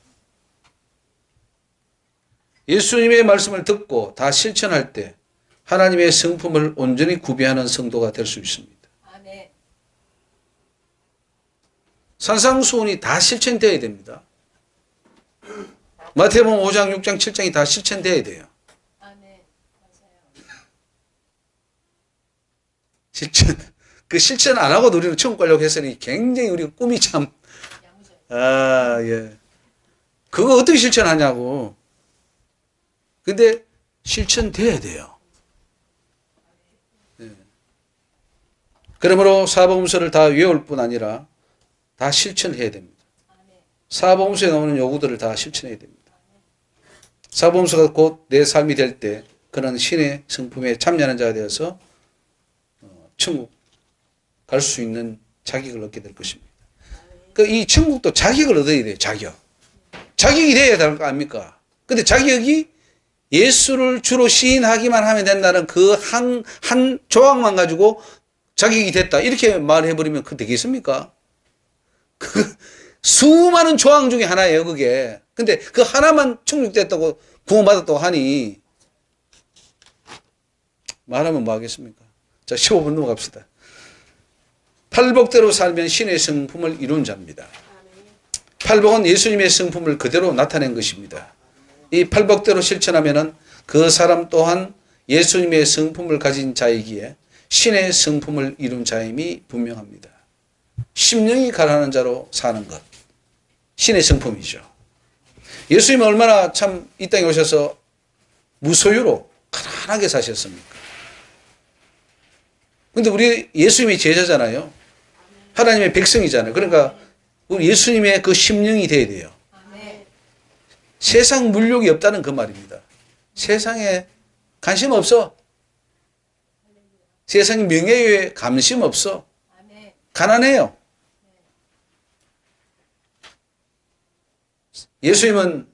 Speaker 1: 예수님의 말씀을 듣고 다 실천할 때 하나님의 성품을 온전히 구비하는 성도가 될 수 있습니다. 산상수훈이 다 실천되어야 됩니다. 마태복음 5장, 6장, 7장이 다 실천되어야 돼요. 실천 안 하고도 우리는 천국 가려고 했으니 굉장히 우리가 꿈이 참, 예. 그거 어떻게 실천하냐고. 근데 실천돼야 돼요. 예. 그러므로 사복음서를 다 외울 뿐 아니라 다 실천해야 됩니다. 사복음서에 나오는 요구들을 다 실천해야 됩니다. 사복음서가 곧 내 삶이 될 때 그는 신의 성품에 참여하는 자가 되어서 천국 갈 수 있는 자격을 얻게 될 것입니다. 이 천국도 자격을 얻어야 돼요. 자격이 돼야 될 거 아닙니까? 근데 자격이 예수를 주로 시인하기만 하면 된다는 그 한 조항만 가지고 자격이 됐다. 이렇게 말해버리면 그 되겠습니까? 그 수많은 조항 중에 하나예요, 그게. 근데 그 하나만 충족됐다고 구원받았다고 하니 말하면 뭐 하겠습니까? 자, 15분 넘어갑시다. 팔복대로 살면 신의 성품을 이룬 자입니다. 팔복은 예수님의 성품을 그대로 나타낸 것입니다. 이 팔복대로 실천하면은 그 사람 또한 예수님의 성품을 가진 자이기에 신의 성품을 이룬 자임이 분명합니다. 심령이 가난한 자로 사는 것. 신의 성품이죠. 예수님은 얼마나 참 이 땅에 오셔서 무소유로 가난하게 사셨습니까? 근데 우리 예수님이 제자잖아요. 하나님의 백성이잖아요. 그러니까 우리 예수님의 그 심령이 돼야 돼요. 세상 물욕이 없다는 그 말입니다. 세상에 관심 없어. 세상 명예에 관심 없어. 가난해요. 예수님은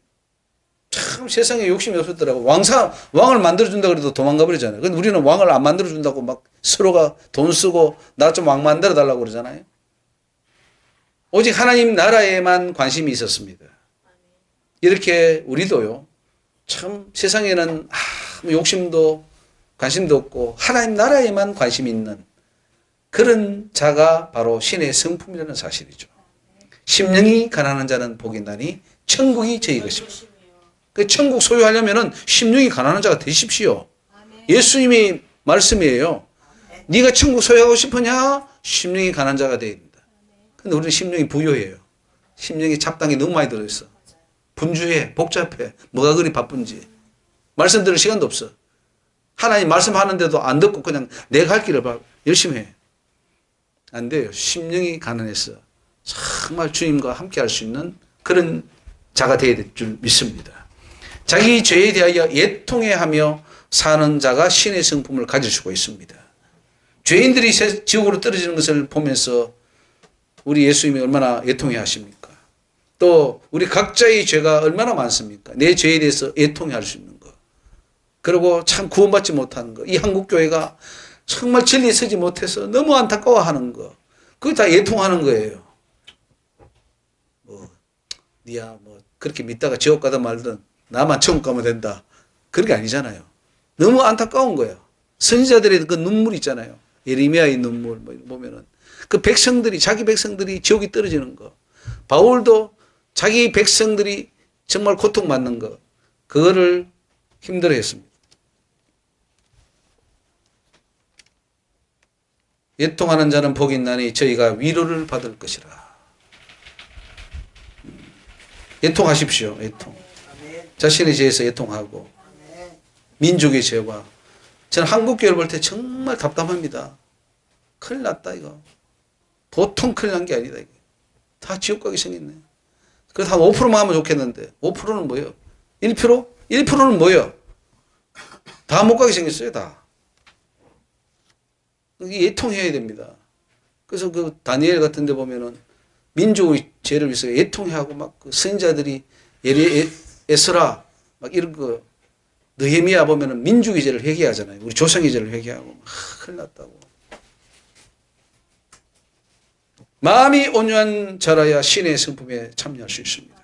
Speaker 1: 참 세상에 욕심이 없었더라고. 왕을 만들어준다 그래도 도망가 버리잖아요. 근데 우리는 왕을 안 만들어준다고 막 서로가 돈 쓰고 나 좀 왕 만들어 달라고 그러잖아요. 오직 하나님 나라에만 관심이 있었습니다. 이렇게 우리도요, 참 세상에는 욕심도 관심도 없고 하나님 나라에만 관심이 있는 그런 자가 바로 신의 성품이라는 사실이죠. 심령이 가난한 자는 복이 있나니 천국이 저희 것입니다. 그 천국 소유하려면은 심령이 가난한 자가 되십시오. 예수님이 말씀이에요. 네가 천국 소유하고 싶으냐? 심령이 가난한 자가 되어야 된다. 근데 우리는 심령이 부요해요. 심령이 잡당이 너무 많이 들어있어. 분주해, 복잡해. 뭐가 그리 바쁜지. 말씀 들을 시간도 없어. 하나님 말씀하는데도 안 듣고 그냥 내가 할 길을 열심히 해. 안 돼요. 심령이 가난해서 정말 주님과 함께 할 수 있는 그런 자가 되어야 될 줄 믿습니다. 자기 죄에 대하여 애통해하며 사는 자가 신의 성품을 가질 수가 있습니다. 죄인들이 지옥으로 떨어지는 것을 보면서 우리 예수님이 얼마나 애통해 하십니까? 또 우리 각자의 죄가 얼마나 많습니까? 내 죄에 대해서 애통해 할 수 있는 것. 그리고 참 구원받지 못하는 것. 이 한국교회가 정말 진리에 서지 못해서 너무 안타까워하는 것. 그게 다 애통하는 거예요. 니야 그렇게 믿다가 지옥 가다 말든 나만 천국 가면 된다. 그런 게 아니잖아요. 너무 안타까운 거예요. 선지자들의 그 눈물 있잖아요. 예레미야의 눈물 보면은 그 백성들이 자기 백성들이 지옥에 떨어지는 거. 바울도 자기 백성들이 정말 고통받는 거. 그거를 힘들어했습니다. 애통하는 자는 복이 있나니 저희가 위로를 받을 것이라. 애통하십시오. 애통. 자신의 죄에서 애통하고 민족의 죄와 저는 한국교회를 볼 때 정말 답답합니다. 큰일 났다 이거. 보통 큰일 난 게 아니다 이게. 다 지옥 가게 생겼네. 그래서 한 5%만 하면 좋겠는데 5%는 뭐예요? 1%? 1%는 뭐예요? 다 못 가게 생겼어요 다. 이게 애통해야 됩니다. 그래서 그 다니엘 같은 데 보면은 민족의 죄를 위해서 애통해하고 막 그 선지자들이 에스라 막 이런 거 느헤미야 보면은 민족의 죄를 회개하잖아요. 우리 조상의 죄를 회개하고 막 큰일 났다고. 마음이 온유한 자라야 신의 성품에 참여할 수 있습니다.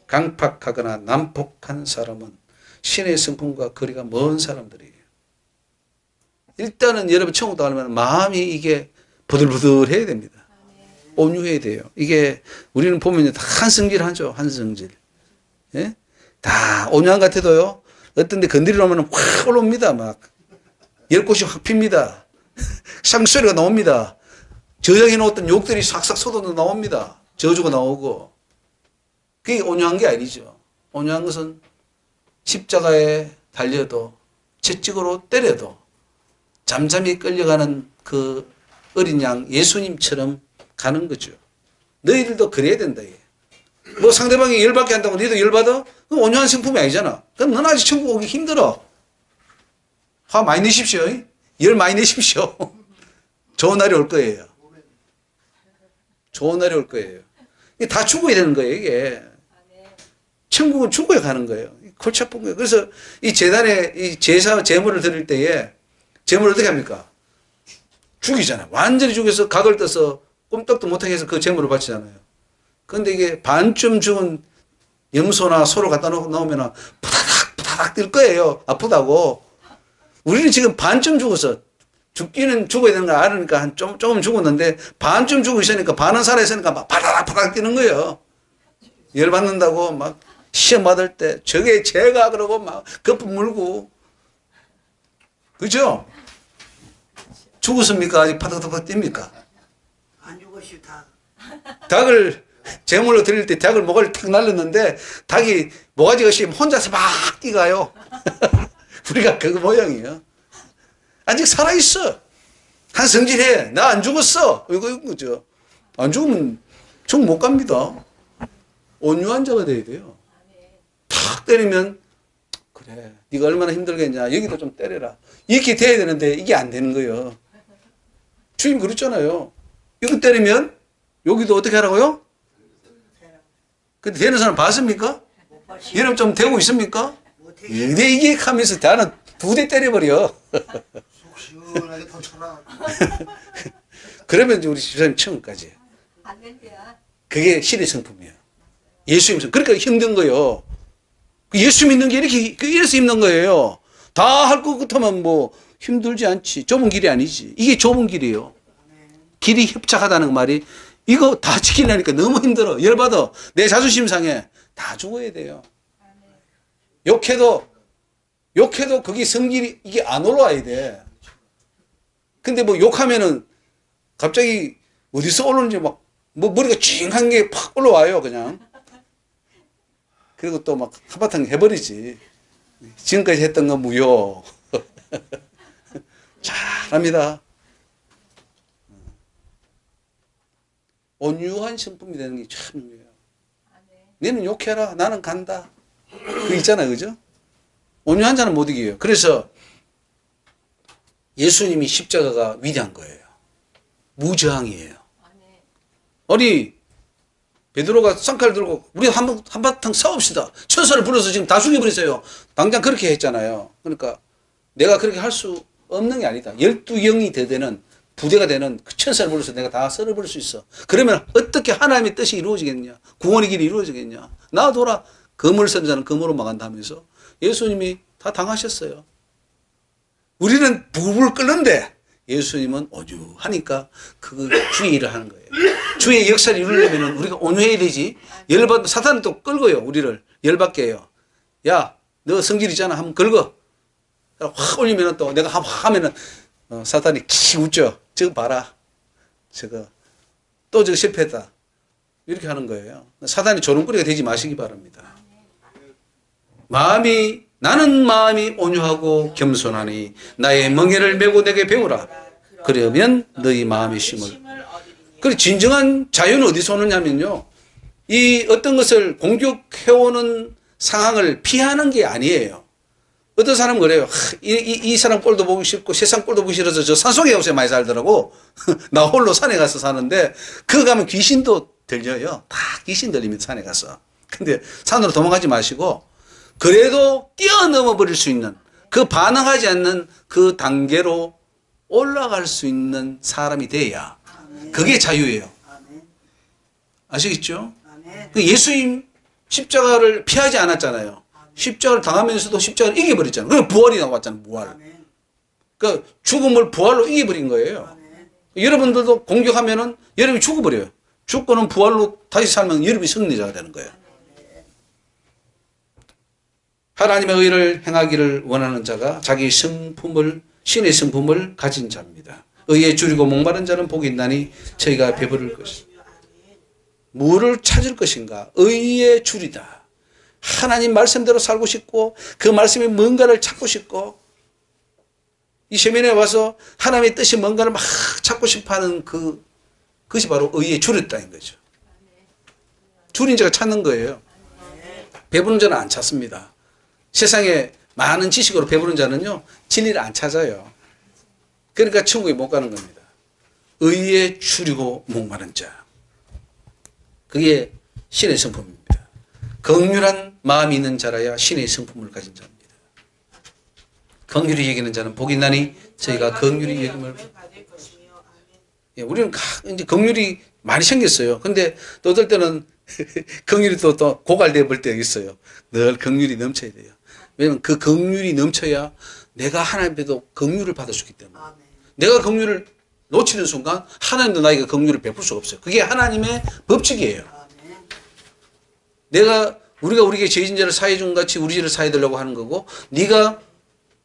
Speaker 1: 강팍하거나 난폭한 사람은 신의 성품과 거리가 먼 사람들이에요. 일단은 여러분 천국 가려면 마음이 이게 부들부들해야 됩니다. 온유해야 돼요. 이게 우리는 보면 다 한성질하죠. 한성질. 예? 다 온유한 것 같아도요. 어떤 데 건드리려 하면 확 올라옵니다. 막. 열꽃이 확 핍니다. 쌍소리가 나옵니다. 저장해 놓았던 욕들이 싹싹 쏟아져 나옵니다. 저주가 나오고. 그게 온유한 게 아니죠. 온유한 것은 십자가에 달려도 채찍으로 때려도 잠잠히 끌려가는 그 어린 양 예수님처럼 가는 거죠. 너희들도 그래야 된다. 뭐 상대방이 열받게 한다고 너희도 열받아? 그럼 온유한 성품이 아니잖아. 그럼 넌 아직 천국 오기 힘들어. 화 많이 내십시오. 열 많이 내십시오. 좋은 날이 올 거예요. 좋은 날이 올 거예요. 이게 다 죽어야 되는 거예요. 이게. 천국은 죽어야 가는 거예요. 골치 아픈 거예요. 그래서 이 재단에 이 제사, 제물을 드릴 때에 제물을 어떻게 합니까? 죽이잖아요. 완전히 죽여서 각을 떠서 꼼떡도 못하게 해서 그 제물을 바치잖아요. 그런데 이게 반쯤 죽은 염소나 소를 갖다 놓으면 푸다닥 뛸 거예요. 아프다고. 우리는 지금 반쯤 죽어서 죽기는 죽어야 되는 거 알으니까 조금 죽었는데 반쯤 죽어 있으니까 반은 살아있으니까 막 바다닥 뛰는 거예요. 열받는다고 막 시험 받을 때 저게 죄가 그러고 막 거품 물고. 그죠? 죽었습니까? 아직 파닥파닥 뜁니까?
Speaker 2: 안 죽었어요, 다.
Speaker 1: 닭을 제물로 드릴 때 닭을 목을 탁 날렸는데 닭이 모가지가 씌면 혼자서 막 뛰가요. 우리가 그 모양이에요. 아직 살아있어. 한성질해. 나 안 죽었어. 이거 거죠. 안 죽으면 총 못 갑니다. 온유한 자가 돼야 돼요. 탁 때리면 그래. 네가 얼마나 힘들겠냐. 여기도 좀 때려라. 이렇게 돼야 되는데 이게 안 되는 거예요. 주님 그랬잖아요. 이거 때리면 여기도 어떻게 하라고요? 근데 되는 사람 봤습니까? 여러분 좀 되고 있습니까? 근데 이게 하면서 나는 2대 때려버려.
Speaker 2: 속 시원하게 더 쳐라.
Speaker 1: 그러면 이제 우리 집사님 천국까지. 그게 신의 성품이에요. 예수 믿는. 그러니까 힘든 거예요. 예수 믿는 게 이래서 힘든 거예요. 다 할 것 같으면 뭐 힘들지 않지. 좁은 길이 아니지. 이게 좁은 길이에요. 길이 협착하다는 말이 이거 다 지키려니까 너무 힘들어. 열받아. 내 자존심 상해. 다 죽어야 돼요. 욕해도 그게 성질이 이게 안 올라와야 돼. 근데 뭐 욕하면은 갑자기 어디서 올라오는지 막 뭐 머리가 찡한 게 팍 올라와요 그냥. 그리고 또 막 한바탕 해버리지. 지금까지 했던 건 무효. 잘합니다. 온유한 성품이 되는 게 참 중요해요. 너는 욕해라. 나는 간다. 그 있잖아요. 그죠? 온유한 자는 못 이겨요. 그래서 예수님이 십자가가 위대한 거예요. 무저항이에요. 아니 베드로가 쌍칼 들고 우리 한바탕 싸웁시다. 천사를 불러서 지금 다 죽여버리세요. 당장 그렇게 했잖아요. 그러니까 내가 그렇게 할 수 없는 게 아니다. 12영이 되는 부대가 되는 그 천사를 불러서 내가 다 썰어버릴 수 있어. 그러면 어떻게 하나님의 뜻이 이루어지겠냐? 구원의 길이 이루어지겠냐? 놔둬라. 검을 쓴 자는 검으로 망한다 하면서 예수님이 다 당하셨어요. 우리는 불을 끄는데 예수님은 온유하니까 그 주의 일을 하는 거예요. 주의 역사를 이루려면 우리가 온유해야 되지. 열받 사탄은 또 끌고요. 우리를 열받게 해요. 야, 너 성질이잖아. 한번 긁어. 확 올리면 또 내가 확 하면은 사탄이 킥 웃죠. 저거 봐라. 저거 또 저거 실패했다. 이렇게 하는 거예요. 사탄이 조롱거리가 되지 마시기 바랍니다. 나는 마음이 온유하고 겸손하니 나의 멍에를 메고 내게 배우라. 그러면 너희 마음의 쉼을. 그리고 진정한 자유는 어디서 오느냐면요. 이 어떤 것을 공격해오는 상황을 피하는 게 아니에요. 어떤 사람은 그래요. 이 사람 꼴도 보기 싫고 세상 꼴도 보기 싫어서 저 산속에 요새 많이 살더라고. 나 홀로 산에 가서 사는데 그거 가면 귀신도 들려요. 다 귀신 들리면 산에 가서. 근데 산으로 도망가지 마시고 그래도 뛰어넘어 버릴 수 있는 그 반응하지 않는 그 단계로 올라갈 수 있는 사람이 돼야 그게 자유예요. 아시겠죠? 예수님 십자가를 피하지 않았잖아요. 십자가를 당하면서도 십자가를 이겨버렸잖아요. 그래서 부활이 나왔잖아요. 부활. 그러니까 죽음을 부활로 이겨버린 거예요. 여러분들도 공격하면은 여러분이 죽어버려요. 죽고는 부활로 다시 살면 여러분이 승리자가 되는 거예요. 하나님의 의를 행하기를 원하는 자가 자기 성품을 신의 성품을 가진 자입니다. 의에 줄이고 목마른 자는 복이 있나니 저희가 배부를 것입니다. 무엇을 찾을 것인가? 의에 줄이다. 하나님 말씀대로 살고 싶고 그 말씀이 뭔가를 찾고 싶고 이 세면에 와서 하나님의 뜻이 뭔가를 막 찾고 싶어하는 그것이 바로 의에 줄였다는 거죠. 줄인 자가 찾는 거예요. 배부른 자는 안 찾습니다. 세상에 많은 지식으로 배부른 자는요 진리를 안 찾아요. 그러니까 천국에 못 가는 겁니다. 의에 줄이고 목마른 자. 그게 신의 성품입니다. 긍휼한 마음이 있는 자라야 신의 성품을 가진 자입니다. 긍휼히 여기는 자는 복이 있나니 저희가 긍휼히 여김을. 예, 우리는 이제 긍휼이 많이 생겼어요. 근데 또 어떨 때는 긍휼이 또 고갈돼 볼 때가 있어요. 늘 긍휼이 넘쳐야 돼요. 왜냐면 그 긍휼이 넘쳐야 내가 하나님께도 긍휼을 받을 수 있기 때문에. 내가 긍휼을 놓치는 순간 하나님도 나에게 긍휼을 베풀 수가 없어요. 그게 하나님의 법칙이에요. 우리가 우리에게 죄진 자를 사해 준 같이 우리 죄를 사해 달라고 하는 거고, 네가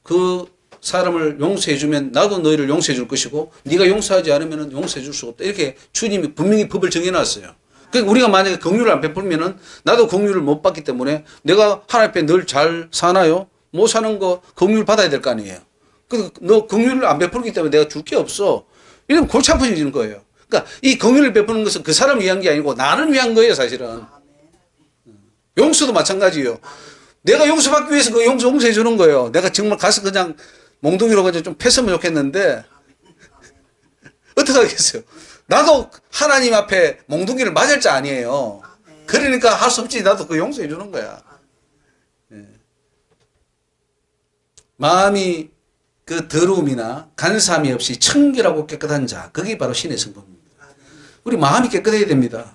Speaker 1: 그 사람을 용서해 주면 나도 너희를 용서해 줄 것이고, 네가 용서하지 않으면 용서해 줄 수가 없다. 이렇게 주님이 분명히 법을 정해 놨어요. 그러니까 우리가 만약에 긍휼을 안 베풀면은 나도 긍휼을 못 받기 때문에 내가 하나님 앞에 늘 잘 사나요? 못 사는 거 긍휼 받아야 될 거 아니에요. 그래서 너 긍휼을 안 베풀기 때문에 내가 줄 게 없어. 이러면 골치 아파지는 거예요. 그러니까 이 긍휼을 베푸는 것은 그 사람을 위한 게 아니고 나를 위한 거예요, 사실은. 용서도 마찬가지예요. 내가 용서받기 위해서 그 용서해 주는 거예요. 내가 정말 가서 그냥 몽둥이로 그냥 좀 패으면 좋겠는데 어떻게 하겠어요? 나도 하나님 앞에 몽둥이를 맞을 자 아니에요. 그러니까 할 수 없지. 나도 그 용서해 주는 거야. 마음이 그 더러움이나 간사함이 없이 청결하고 깨끗한 자, 그게 바로 신의 성품입니다. 우리 마음이 깨끗해야 됩니다.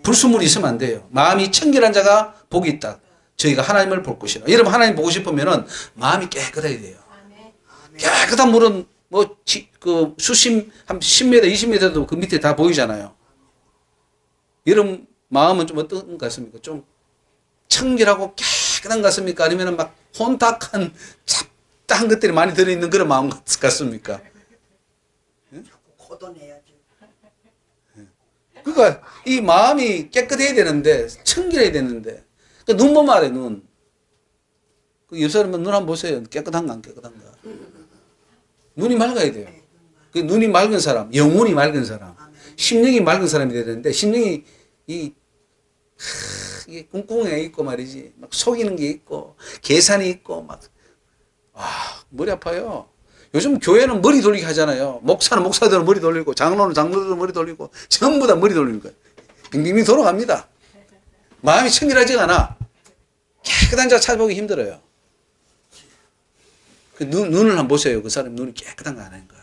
Speaker 1: 불순물이 있으면 안 돼요. 마음이 청결한 자가 복이 있다. 저희가 하나님을 볼 것이라. 여러분 하나님 보고 싶으면은 마음이 깨끗해야 돼요. 깨끗한 물은 그 수심 한 10m, 20m도 그 밑에 다 보이잖아요. 여러분 마음은 좀 어떤 것 같습니까? 좀 청결하고 깨끗한 것 같습니까? 아니면 막 혼탁한 잡다한 것들이 많이 들어있는 그런 마음 같습니까?
Speaker 2: 걷어내야지.
Speaker 1: 그러니까 이 마음이 깨끗해야 되는데 청결해야 되는데 그러니까 눈 보면 알아요. 눈. 그 옆 사람은 눈 한번 보세요. 깨끗한가 안 깨끗한가. 눈이 맑아야 돼요. 그 눈이 맑은 사람, 영혼이 맑은 사람, 심령이 맑은 사람이 돼야 되는데 심령이 이게 꿍꿍해 있고 말이지. 막 속이는 게 있고 계산이 있고 막 머리 아파요. 요즘 교회는 머리 돌리게 하잖아요. 목사는 목사대로 머리 돌리고 장로는 장로대로 머리 돌리고 전부 다 머리 돌리는 거예요. 빙빙빙 돌아갑니다. 마음이 청결하지가 않아. 깨끗한 자 찾아보기 힘들어요. 그 눈을 한번 보세요. 그 사람 눈이 깨끗한 거 아닌가.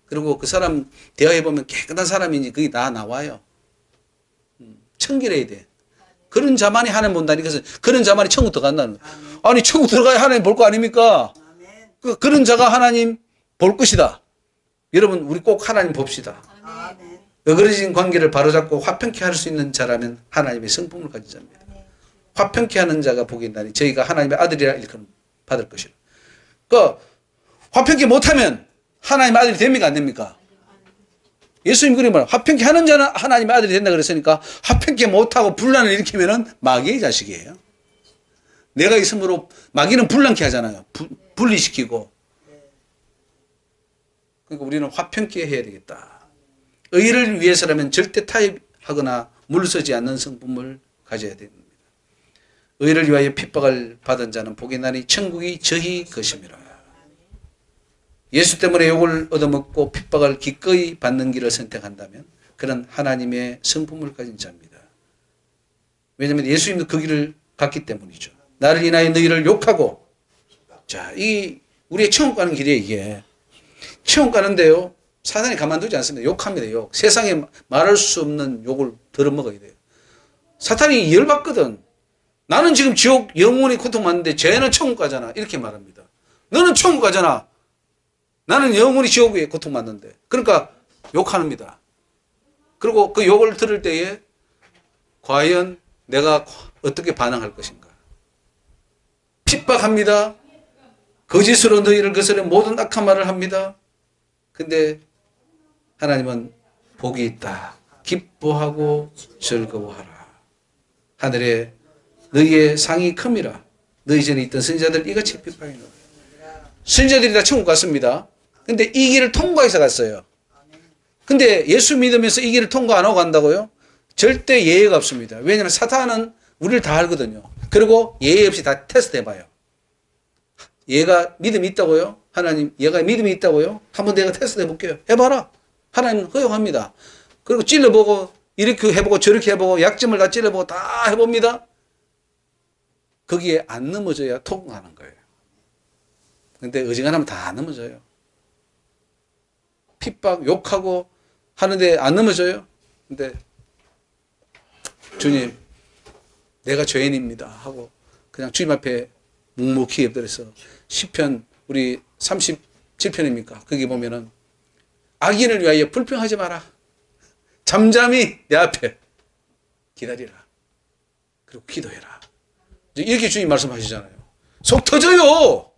Speaker 1: 그리고 그 사람 대화해보면 깨끗한 사람인지 그게 다 나와요. 청결해야 돼. 그런 자만이 하나님 본다니. 그래서 그런 자만이 천국 들어간다는 거예요. 아니 천국 들어가야 하나님 볼 거 아닙니까? 그런 자가 하나님 볼 것이다. 여러분 우리 꼭 하나님 봅시다. 어그러진 관계를 바로잡고 화평케 할 수 있는 자라면 하나님의 성품을 가진 자입니다. 화평케 하는 자가 복이 있다니 저희가 하나님의 아들이라 일컬음 받을 것이라. 그 화평케 못하면 하나님의 아들이 됩니까 안 됩니까? 예수님 그리 말해요. 화평케 하는 자는 하나님의 아들이 된다 그랬으니까 화평케 못하고 분란을 일으키면 마귀의 자식이에요. 내가 있으므로 마귀는 분란케 하잖아요. 분리시키고. 그러니까 우리는 화평케 해야 되겠다. 의를 위해서라면 절대 타협하거나 물서지 않는 성품을 가져야 됩니다. 의를 위하여 핍박을 받은 자는 복이 나니 천국이 저희 것임이라. 예수 때문에 욕을 얻어먹고 핍박을 기꺼이 받는 길을 선택한다면 그는 하나님의 성품을 가진 자입니다. 왜냐하면 예수님도 그 길을 갔기 때문이죠. 나를 인하여 너희를 욕하고, 자, 우리의 천국 가는 길이에요, 이게. 천국 가는데요, 사단이 가만두지 않습니다. 욕합니다, 욕. 세상에 말할 수 없는 욕을 들어먹어야 돼요. 사탄이 열받거든. 나는 지금 지옥 영원히 고통받는데 쟤는 천국 가잖아. 이렇게 말합니다. 너는 천국 가잖아. 나는 영원히 지옥에 고통받는데. 그러니까 욕합니다. 그리고 그 욕을 들을 때에 과연 내가 어떻게 반응할 것인가. 핍박합니다. 거짓으로 너희를 거스려 모든 악한 말을 합니다. 근데 하나님은 복이 있다. 기뻐하고 즐거워하라. 하늘에 너희의 상이 큼이라. 너희 전에 있던 선지자들 이같이 핍박이노라. 선지자들이 다 천국 갔습니다. 근데 이 길을 통과해서 갔어요. 근데 예수 믿으면서 이 길을 통과 안 하고 간다고요? 절대 예외가 없습니다. 왜냐하면 사탄은 우리를 다 알거든요. 그리고 예외 없이 다 테스트 해봐요. 얘가 믿음이 있다고요? 하나님, 얘가 믿음이 있다고요? 한번 내가 테스트 해볼게요. 해봐라. 하나님 허용합니다. 그리고 찔러보고 이렇게 해보고 저렇게 해보고 약점을 다 찔러보고 다 해봅니다. 거기에 안 넘어져야 통과하는 거예요. 근데 어지간하면 다 넘어져요. 핍박, 욕하고 하는데 안 넘어져요. 근데 주님, 내가 죄인입니다 하고 그냥 주님 앞에 묵묵히 엎드려서 시편 우리 37편입니까? 거기 보면은 악인을 위하여 불평하지 마라. 잠잠히 내 앞에 기다리라. 그리고 기도해라. 이렇게 주님 말씀하시잖아요. 속 터져요.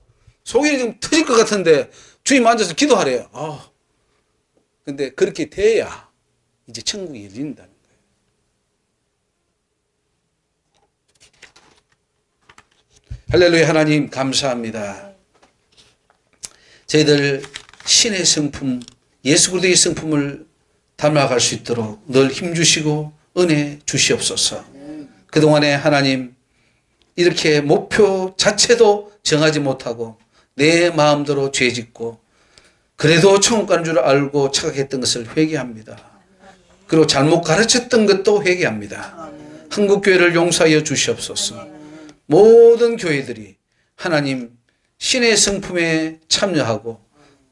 Speaker 1: 속이 좀 터질 것 같은데 주님 앉아서 기도하래요. 근데 그렇게 돼야 이제 천국이 열린다는 거예요. 할렐루야. 하나님 감사합니다. 저희들 신의 성품, 예수 그리스도의 성품을 닮아갈 수 있도록 늘 힘주시고 은혜 주시옵소서. 그동안에 하나님 이렇게 목표 자체도 정하지 못하고 내 마음대로 죄짓고 그래도 천국 가는 줄 알고 착각했던 것을 회개합니다. 그리고 잘못 가르쳤던 것도 회개합니다. 한국교회를 용서하여 주시옵소서. 모든 교회들이 하나님 신의 성품에 참여하고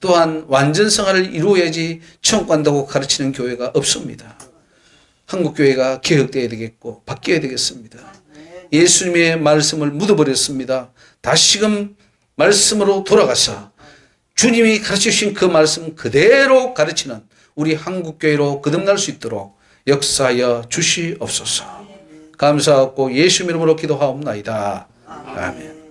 Speaker 1: 또한 완전성화를 이루어야지 천국 간다고 가르치는 교회가 없습니다. 한국교회가 개혁되어야 되겠고 바뀌어야 되겠습니다. 예수님의 말씀을 묻어버렸습니다. 다시금 말씀으로 돌아가서 주님이 가르치신 그 말씀 그대로 가르치는 우리 한국교회로 거듭날 수 있도록 역사하여 주시옵소서. 감사하고 예수 이름으로 기도하옵나이다. 아멘.